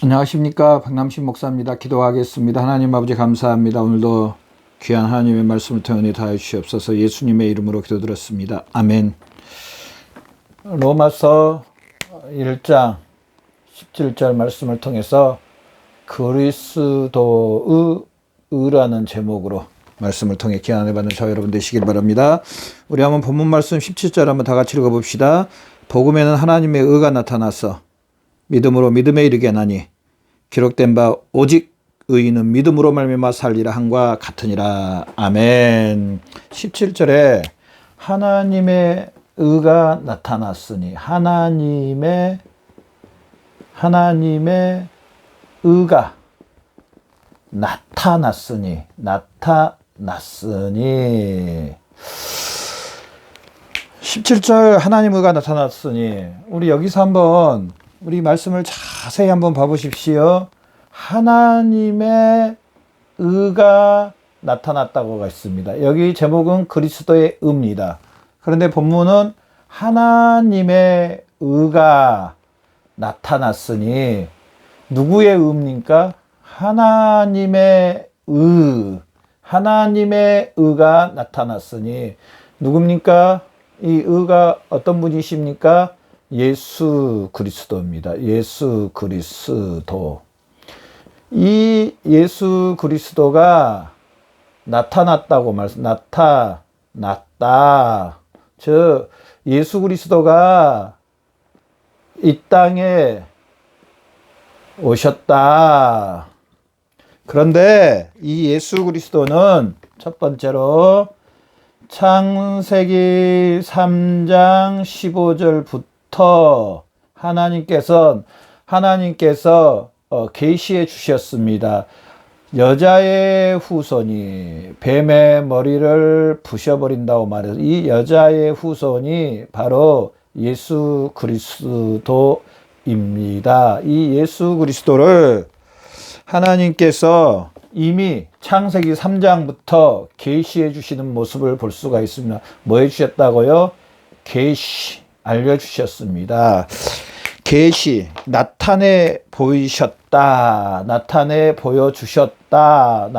안녕하십니까, 박남신 목사입니다. 기도하겠습니다. 하나님 아버지 감사합니다. 오늘도 귀한 하나님의 말씀을 통해 은혜 다해 주시옵소서. 예수님의 이름으로 기도드렸습니다. 아멘. 로마서 1장 17절 말씀을 통해서 그리스도의 의라는 제목으로 말씀을 통해 귀한 은혜 받는 저와 여러분 되시길 바랍니다. 우리 한번 본문 말씀 17절 한번 다 같이 읽어봅시다. 복음에는 하나님의 의가 나타나서 믿음으로 믿음에 이르게 하나니 기록된 바 오직 의인은 믿음으로 말미암아 살리라 함과 같으니라. 아멘. 17절에 하나님의 의가 나타났으니 하나님의 의가 나타났으니 17절 하나님 의가 나타났으니 우리 여기서 한번 우리 말씀을 자세히 한번 봐보십시오. 하나님의 의가 나타났다고가 있습니다. 여기 제목은 그리스도의 의입니다. 그런데 본문은 하나님의 의가 나타났으니 누구의 의입니까? 하나님의 의가 나타났으니 누굽니까? 이 의가 어떤 분이십니까? 예수 그리스도입니다. 예수 그리스도. 이 예수 그리스도가 나타났다고 나타났다. 즉 예수 그리스도가 이 땅에 오셨다. 그런데 이 예수 그리스도는 첫 번째로 창세기 3장 15절부터 하나님께서 계시해 주셨습니다. 여자의 후손이 뱀의 머리를 부셔버린다고 말해서 이 여자의 후손이 바로 예수 그리스도입니다. 이 예수 그리스도를 하나님께서 이미 창세기 3장부터 계시해 주시는 모습을 볼 수가 있습니다. 뭐 해주셨다고요? 계시 알려주셨습니다. 계시 나타내 보이셨다. 나타내 보여주셨다.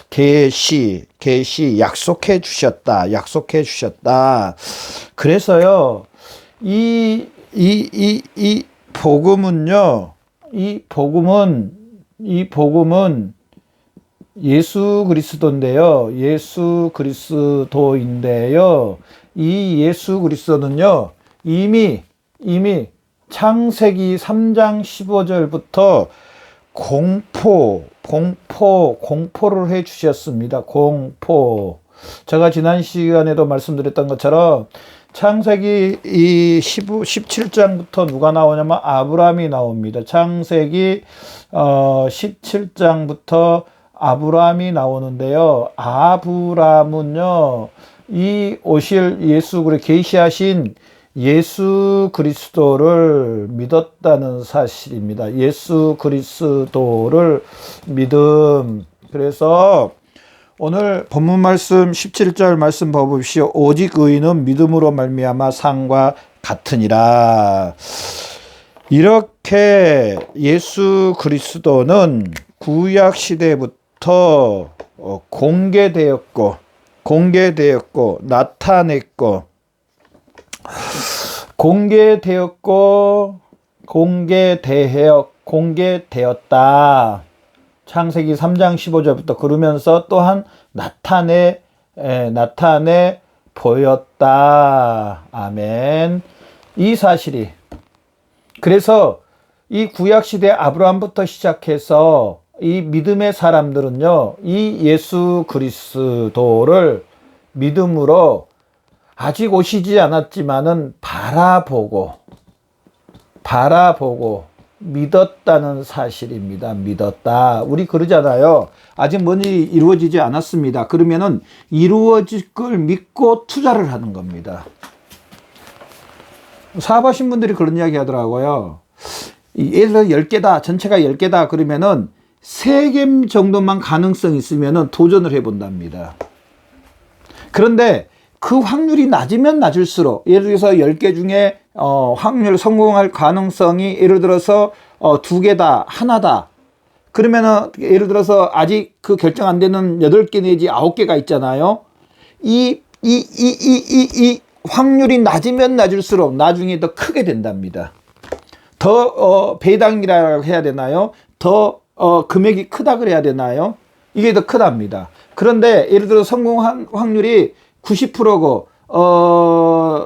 계시 약속해 주셨다. 그래서요 이 복음은요 이 복음은 예수 그리스도인데요. 이 예수 그리스도는요, 이미 창세기 3장 15절부터 공포를 해 주셨습니다. 공포. 제가 지난 시간에도 말씀드렸던 것처럼 창세기 17장부터 누가 나오냐면 아브라함이 나옵니다. 창세기 17장부터 아브라함이 나오는데요. 아브라함은요, 이 오실 예수 계시하신 예수 그리스도를 믿었다는 사실입니다. 예수 그리스도를 믿음. 그래서 오늘 본문 말씀 17절 말씀 봐보십시오. 오직 의인은 믿음으로 말미암아 상과 같으니라. 이렇게 예수 그리스도는 구약 시대부터 공개되었고 공개되었다. 창세기 3장 15절부터 그러면서 또한 나타내 보였다. 아멘. 이 사실이 그래서 이 구약시대 아브라함부터 시작해서 이 믿음의 사람들은요, 이 예수 그리스도를 믿음으로 아직 오시지 않았지만은 바라보고 믿었다는 사실입니다. 믿었다. 우리 그러잖아요. 아직 뭔지 이루어지지 않았습니다. 그러면은 이루어질 걸 믿고 투자를 하는 겁니다. 사업하신 분들이 그런 이야기 하더라고요. 예를 들어 10개다. 전체가 10개다. 그러면은 3개 정도만 가능성이 있으면은 도전을 해본답니다. 그런데 그 확률이 낮으면 낮을수록, 예를 들어서 10개 중에 확률 성공할 가능성이 예를 들어서 2개다, 하나다. 그러면은 예를 들어서 아직 그 결정 안 되는 8개 내지 9개가 있잖아요. 이 확률이 낮으면 낮을수록 나중에 더 크게 된답니다. 더 배당이라고 해야 되나요? 더 금액이 크다 그래야 되나요? 이게 더 크답니다. 그런데 예를 들어 성공한 확률이 90%고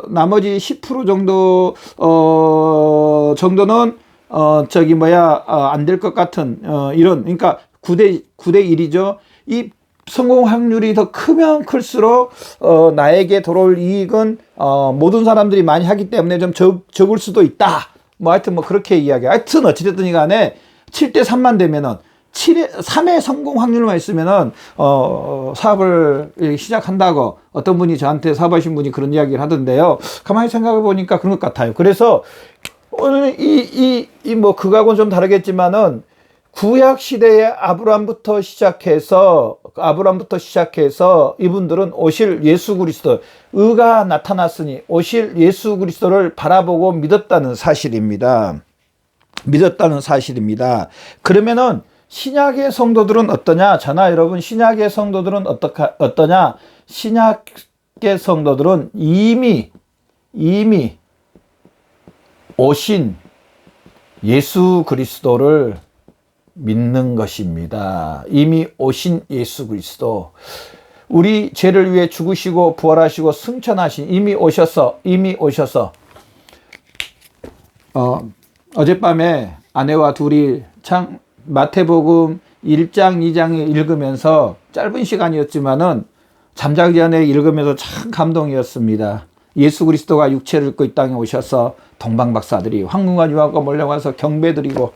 나머지 10% 정도 정도는 안 될 것 같은 이런, 그러니까 9대 1이죠. 이 성공 확률이 더 크면 클수록 나에게 돌아올 이익은 모든 사람들이 많이 하기 때문에 좀 적을 수도 있다. 뭐 하여튼 뭐 그렇게 이야기해요. 하여튼 어찌됐든 간에 7대 3만 되면은 3의 성공 확률만 있으면은 사업을 시작한다고 어떤 분이 저한테 사업하신 분이 그런 이야기를 하던데요. 가만히 생각해 보니까 그런 것 같아요. 그래서 오늘 뭐 그거하고는 좀 다르겠지만은 구약 시대의 아브람부터 시작해서 이분들은 오실 예수 그리스도, 의가 나타났으니 오실 예수 그리스도를 바라보고 믿었다는 사실입니다. 그러면은 신약의 성도들은 어떠냐? 저나 여러분, 신약의 성도들은 어떠냐? 신약의 성도들은 이미 오신 예수 그리스도를 믿는 것입니다. 이미 오신 예수 그리스도, 우리 죄를 위해 죽으시고 부활하시고 승천하신, 이미 오셔서 어젯밤에 아내와 둘이 마태복음 1장 2장을 읽으면서, 짧은 시간이었지만은 잠자기 전에 읽으면서 참 감동이었습니다. 예수 그리스도가 육체를 입고 이 땅에 오셔서 동방박사들이 황금과 유화가 몰려와서 경배드리고,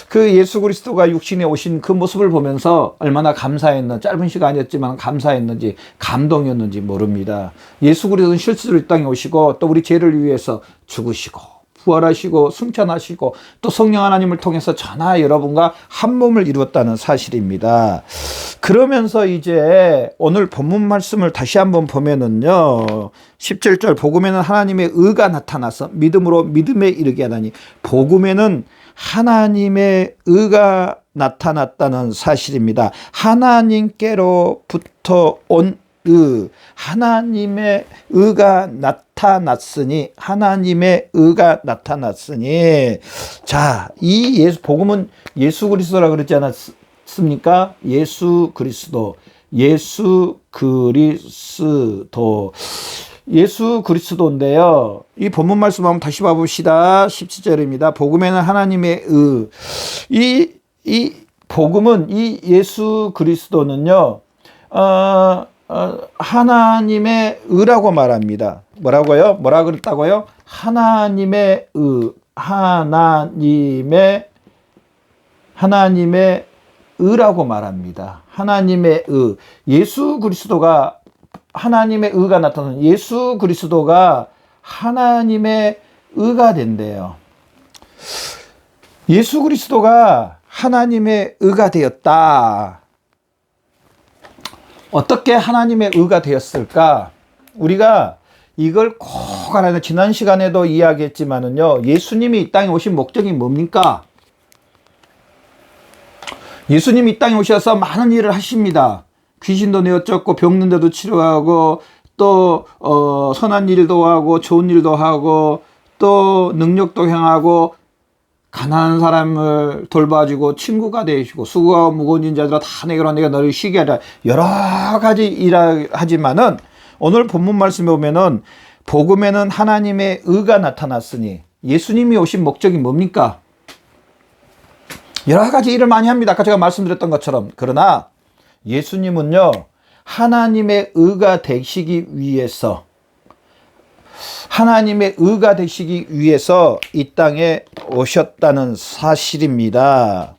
그 예수 그리스도가 육신에 오신 그 모습을 보면서 얼마나 짧은 시간이었지만 감사했는지, 감동이었는지 모릅니다. 예수 그리스도는 실제로 이 땅에 오시고 또 우리 죄를 위해서 죽으시고 부활하시고 승천하시고 또 성령 하나님을 통해서 저나 여러분과 한 몸을 이루었다는 사실입니다. 그러면서 이제 오늘 본문 말씀을 다시 한번 보면은요, 17절, 복음에는 하나님의 의가 나타나서 믿음으로 믿음에 이르게 하다니, 복음에는 하나님의 의가 나타났다는 사실입니다. 하나님께로부터 온 의, 하나님의 의가 나타났으니, 자, 이 복음은 예수 그리스도라 그러지 않았습니까? 예수 그리스도인데요. 이 본문 말씀 한번 다시 봐봅시다. 17절입니다. 복음에는 하나님의 의. 이 복음은, 이 예수 그리스도는요, 하나님의 의라고 말합니다. 뭐라고요? 뭐라 그랬다고요? 하나님의 의, 하나님의 의라고 말합니다. 하나님의 의. 예수 그리스도가 하나님의 의가 나타나는, 예수 그리스도가 하나님의 의가 된대요. 예수 그리스도가 하나님의 의가 되었다. 어떻게 하나님의 의가 되었을까? 우리가 이걸 꼭 알아야 돼. 지난 시간에도 이야기했지만은요, 예수님이 이 땅에 오신 목적이 뭡니까? 예수님이 이 땅에 오셔서 많은 일을 하십니다. 귀신도 내어쫓고 병든 데도 치료하고 또 선한 일도 하고 좋은 일도 하고 또 능력도 행하고 가난한 사람을 돌봐주고 친구가 되시고 수고하고 무거운 자들아 다 내게로 내가 너를 쉬게 하라, 여러 가지 일을 하지만은 오늘 본문 말씀에 보면은 복음에는 하나님의 의가 나타났으니, 예수님이 오신 목적이 뭡니까? 여러 가지 일을 많이 합니다. 아까 제가 말씀드렸던 것처럼. 그러나 예수님은요, 하나님의 의가 되시기 위해서 이 땅에 오셨다는 사실입니다.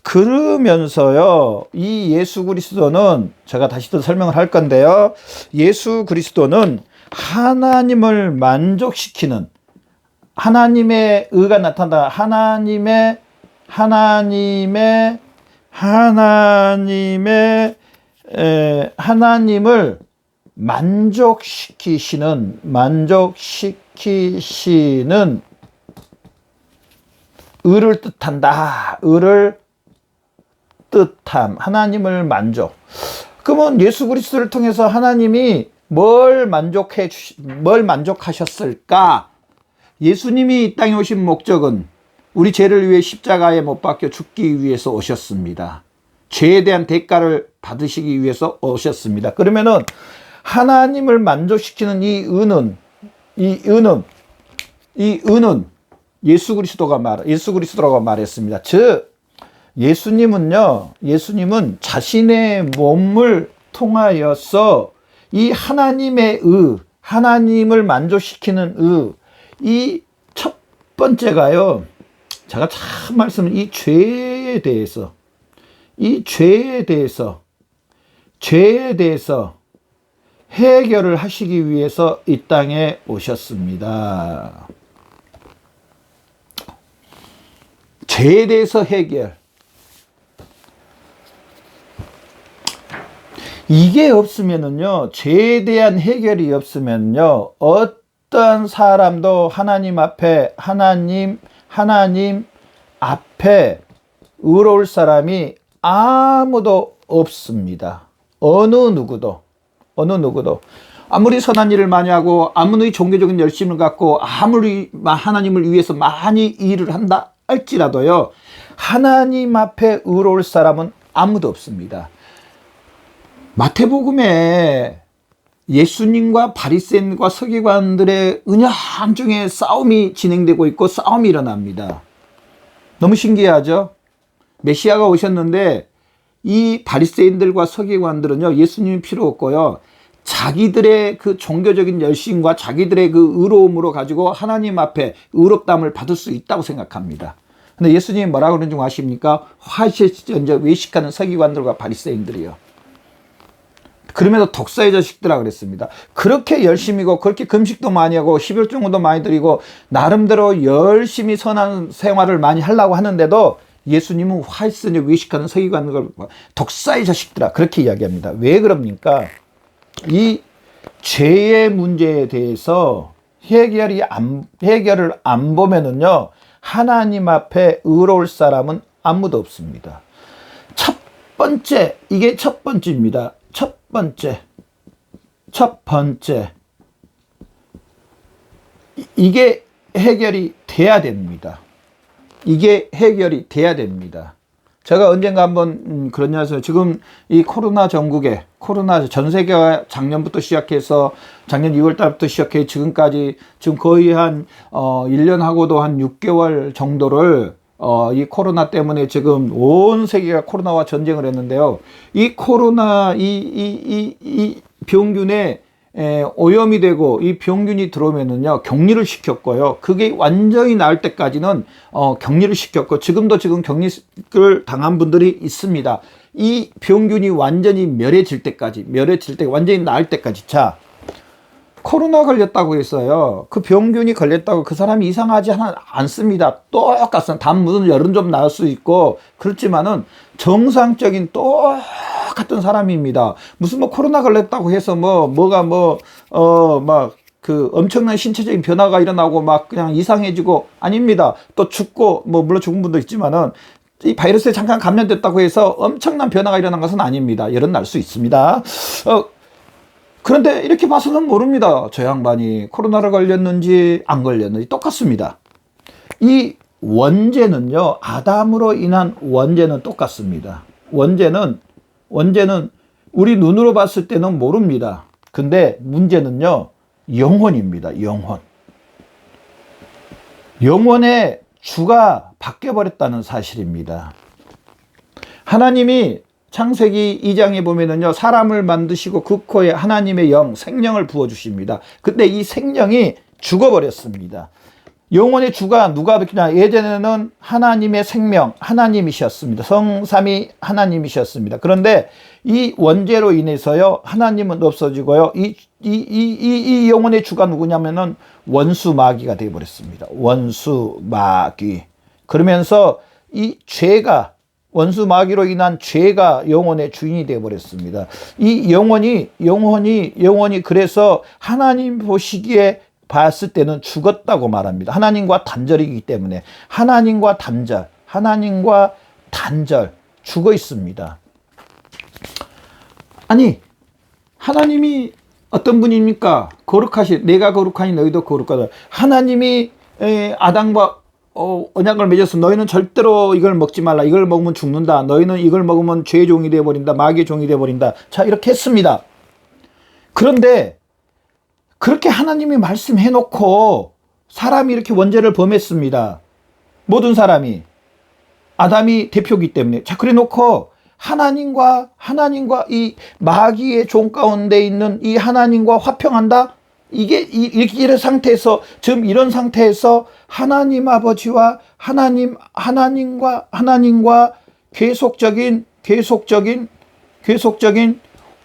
그러면서요, 이 예수 그리스도는, 제가 다시 또 설명을 할 건데요, 예수 그리스도는 하나님을 만족시키는, 하나님의 의가 나타난다. 하나님을 만족시키시는 의를 뜻한다. 의를 뜻함. 하나님을 만족. 그러면 예수 그리스도를 통해서 하나님이 뭘 만족하셨을까? 예수님이 이 땅에 오신 목적은 우리 죄를 위해 십자가에 못 박혀 죽기 위해서 오셨습니다. 죄에 대한 대가를 받으시기 위해서 오셨습니다. 그러면은 하나님을 만족시키는 이 의는 예수 그리스도라고 말했습니다. 즉 예수님은 자신의 몸을 통하여서 이 하나님의 하나님을 만족시키는 이 첫 번째가요. 제가 참 이 죄에 대해서 해결을 하시기 위해서 이 땅에 오셨습니다. 죄에 대해서 해결. 이게 없으면은요, 죄에 대한 해결이 없으면요, 어떤 사람도 하나님 앞에 의로울 사람이 아무도 없습니다. 어느 누구도. 아무리 선한 일을 많이 하고, 아무리 종교적인 열심을 갖고, 아무리 하나님을 위해서 많이 일을 한다 할지라도요, 하나님 앞에 의로울 사람은 아무도 없습니다. 마태복음에 예수님과 바리새인과 서기관들의 은연중에 싸움이 진행되고 있고 싸움이 일어납니다. 너무 신기하죠? 메시아가 오셨는데 이 바리새인들과 서기관들은요, 예수님이 필요 없고요, 자기들의 그 종교적인 열심과 자기들의 그 의로움으로 가지고 하나님 앞에 의롭다함을 받을 수 있다고 생각합니다. 근데 예수님이 뭐라고 그러는지 아십니까? 화시전자 외식하는 서기관들과 바리새인들이요. 그러면서 독사의 자식들아 그랬습니다. 그렇게 열심히고 그렇게 금식도 많이 하고 11종도 많이 드리고 나름대로 열심히 선한 생활을 많이 하려고 하는데도 예수님은 화시전자 외식하는 서기관들과 독사의 자식들아 그렇게 이야기합니다. 왜 그럽니까? 이 죄의 문제에 대해서 해결을 안 보면은요, 하나님 앞에 의로울 사람은 아무도 없습니다. 이게 첫 번째입니다. 첫 번째. 이게 해결이 돼야 됩니다. 제가 언젠가 한번 그런 얘기했어요. 지금 이 코로나 전국에, 전 세계가 작년부터 시작해서, 작년 2월 달부터 시작해 지금까지 지금 거의 한, 1년하고도 한 6개월 정도를 이 코로나 때문에 지금 온 세계가 코로나와 전쟁을 했는데요. 이 코로나, 이 병균에 오염이 되고 이 병균이 들어오면은요, 격리를 시켰고요. 그게 완전히 나을 때까지는 격리를 시켰고, 지금 격리를 당한 분들이 있습니다. 이 병균이 완전히 멸해질 때 완전히 나을 때까지. 자, 코로나 걸렸다고 했어요. 그 병균이 걸렸다고 그 사람이 이상하지 않습니다. 똑같은 단무는 열은 좀 나을 수 있고 그렇지만은 정상적인 똑같은 사람입니다. 무슨 코로나 걸렸다고 해서 그 엄청난 신체적인 변화가 일어나고 막 그냥 이상해지고 아닙니다. 또 죽고 물론 죽은 분도 있지만은 이 바이러스에 잠깐 감염됐다고 해서 엄청난 변화가 일어난 것은 아닙니다. 열은 날 수 있습니다. 그런데 이렇게 봐서는 모릅니다. 저 양반이 코로나를 걸렸는지 안 걸렸는지 똑같습니다. 이 원죄는요, 아담으로 인한 원죄는 똑같습니다. 원죄는 우리 눈으로 봤을 때는 모릅니다. 근데 문제는요, 영혼입니다. 영혼의 주가 바뀌어버렸다는 사실입니다. 하나님이 창세기 2장에 보면은요, 사람을 만드시고 그 코에 하나님의 생명을 부어주십니다. 근데 이 생명이 죽어버렸습니다. 영혼의 주가 누가 바뀌냐? 예전에는 하나님의 생명, 하나님이셨습니다. 성삼위 하나님이셨습니다. 그런데 이 원죄로 인해서요, 하나님은 없어지고요, 이 영혼의 주가 누구냐면은 원수마귀가 되어버렸습니다. 원수마귀. 그러면서 이 죄가 원수 마귀로 인한 죄가 영혼의 주인이 되어버렸습니다. 이 영혼이 그래서 하나님 보시기에 봤을 때는 죽었다고 말합니다. 하나님과 단절이기 때문에 하나님과 단절 죽어 있습니다. 아니, 하나님이 어떤 분입니까? 내가 거룩하니 너희도 거룩하다. 하나님이 아담과 언약을 맺어서 너희는 절대로 이걸 먹지 말라. 이걸 먹으면 죽는다. 너희는 이걸 먹으면 죄의 종이 되어버린다. 마귀의 종이 되어버린다. 자, 이렇게 했습니다. 그런데 그렇게 하나님이 말씀해놓고 사람이 이렇게 원죄를 범했습니다. 모든 사람이. 아담이 대표이기 때문에. 자, 그래 놓고 하나님과 이 마귀의 종 가운데 있는 이 하나님과 화평한다? 이런 상태에서, 지금 이런 상태에서 하나님 아버지와 하나님과 계속적인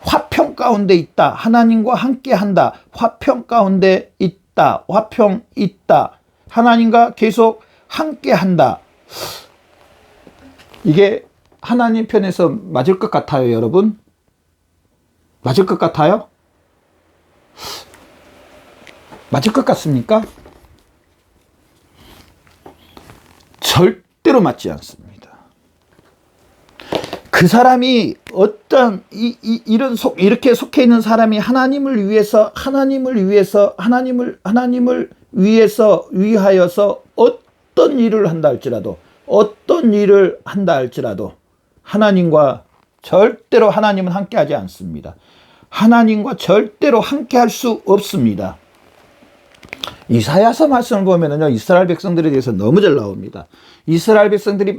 화평 가운데 있다. 하나님과 함께 한다. 화평 가운데 있다. 화평 있다. 하나님과 계속 함께 한다. 이게 하나님 편에서 맞을 것 같아요, 여러분? 맞을 것 같아요? 맞을 것 같습니까? 절대로 맞지 않습니다. 그 사람이 어떤 이렇게 속해 있는 사람이 하나님을 위하여서 어떤 일을 한다 할지라도 하나님과 절대로 하나님은 함께하지 않습니다. 하나님과 절대로 함께할 수 없습니다. 이사야서 말씀을 보면은요, 이스라엘 백성들에 대해서 너무 잘 나옵니다. 이스라엘 백성들이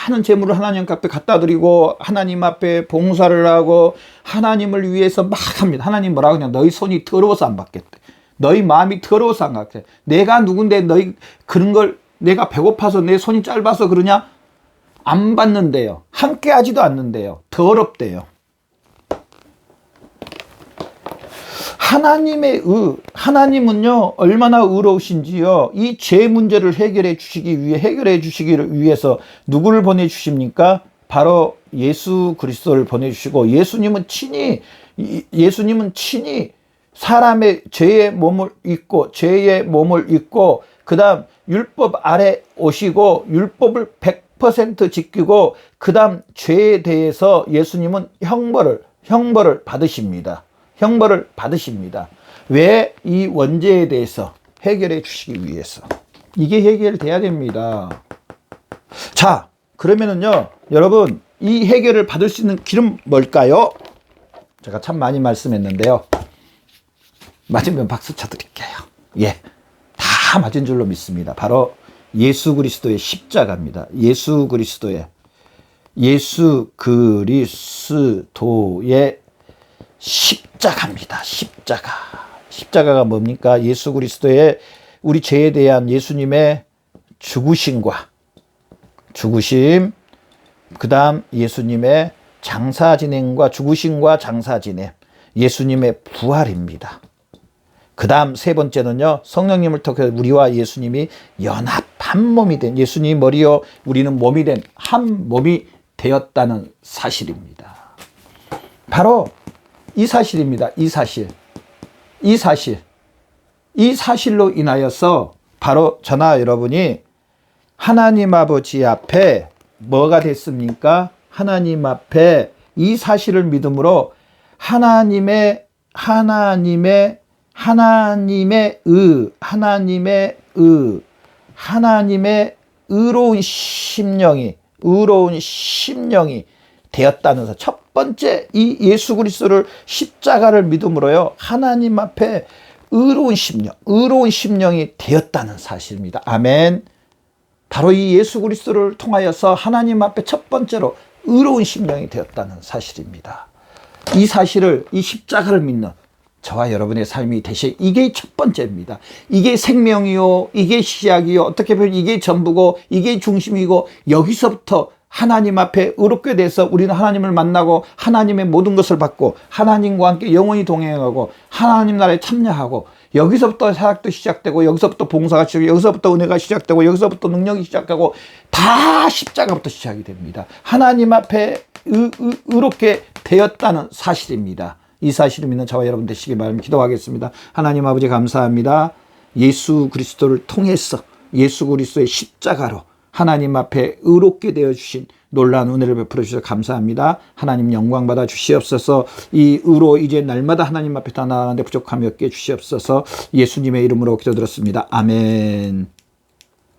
많은 재물을 하나님 앞에 갖다 드리고 하나님 앞에 봉사를 하고 하나님을 위해서 막 합니다. 하나님 뭐라고 하냐? 너희 손이 더러워서 안 받겠대. 너희 마음이 더러워서 안 받겠대. 내가 누군데 너희 그런 걸 내가 배고파서 내 손이 짧아서 그러냐? 안 받는데요. 함께 하지도 않는데요. 더럽대요. 하나님은요, 얼마나 의로우신지요. 이 죄 문제를 해결해 주시기를 위해서 누구를 보내주십니까? 바로 예수 그리스도를 보내주시고, 예수님은 친히 사람의 죄의 몸을 입고, 그 다음 율법 아래 오시고, 율법을 100% 지키고, 그 다음 죄에 대해서 예수님은 형벌을 받으십니다. 왜? 이 원죄에 대해서 해결해 주시기 위해서. 이게 해결돼야 됩니다. 자, 그러면은요, 여러분, 이 해결을 받을 수 있는 길은 뭘까요? 제가 참 많이 말씀했는데요. 맞으면 박수 쳐드릴게요. 예. 다 맞은 줄로 믿습니다. 바로 예수 그리스도의 십자가입니다. 예수 그리스도의 십자가입니다. 십자가가 뭡니까? 예수 그리스도의 우리 죄에 대한 예수님의 죽으심, 그 다음 예수님의 장사지냄과 죽으심과 장사지냄, 예수님의 부활입니다. 그 다음 세 번째는요, 성령님을 통해 우리와 예수님이 연합 한 몸이 된, 예수님이 머리요 우리는 몸이 된 한 몸이 되었다는 사실입니다. 바로 이 사실입니다. 이 사실로 인하여서 바로 저나 여러분이 하나님 아버지 앞에 뭐가 됐습니까? 하나님 앞에 이 사실을 믿음으로 하나님의 의로운 심령이 되었다는 첫 번째, 이 예수 그리스도를 십자가를 믿음으로요, 하나님 앞에 의로운 심령이 되었다는 사실입니다. 아멘. 바로 이 예수 그리스도를 통하여서 하나님 앞에 첫 번째로 의로운 심령이 되었다는 사실입니다. 이 사실을, 이 십자가를 믿는 저와 여러분의 삶이 되시, 이게 첫 번째입니다. 이게 생명이요, 이게 시작이요, 어떻게 보면 이게 전부고, 이게 중심이고, 여기서부터 하나님 앞에 의롭게 돼서 우리는 하나님을 만나고 하나님의 모든 것을 받고 하나님과 함께 영원히 동행하고 하나님 나라에 참여하고 여기서부터 사역도 시작되고, 여기서부터 봉사가 시작되고, 여기서부터 은혜가 시작되고, 여기서부터 능력이 시작하고, 다 십자가부터 시작이 됩니다. 하나님 앞에 의롭게 되었다는 사실입니다. 이 사실을 믿는 저와 여러분 되시기 바랍니다. 기도하겠습니다. 하나님 아버지 감사합니다. 예수 그리스도를 통해서, 예수 그리스도의 십자가로 하나님 앞에 의롭게 되어주신 놀라운 은혜를 베풀어 주셔서 감사합니다. 하나님 영광 받아 주시옵소서. 이 의로 이제 날마다 하나님 앞에 다 나아가는데 부족함이 없게 주시옵소서. 예수님의 이름으로 기도드렸습니다. 아멘.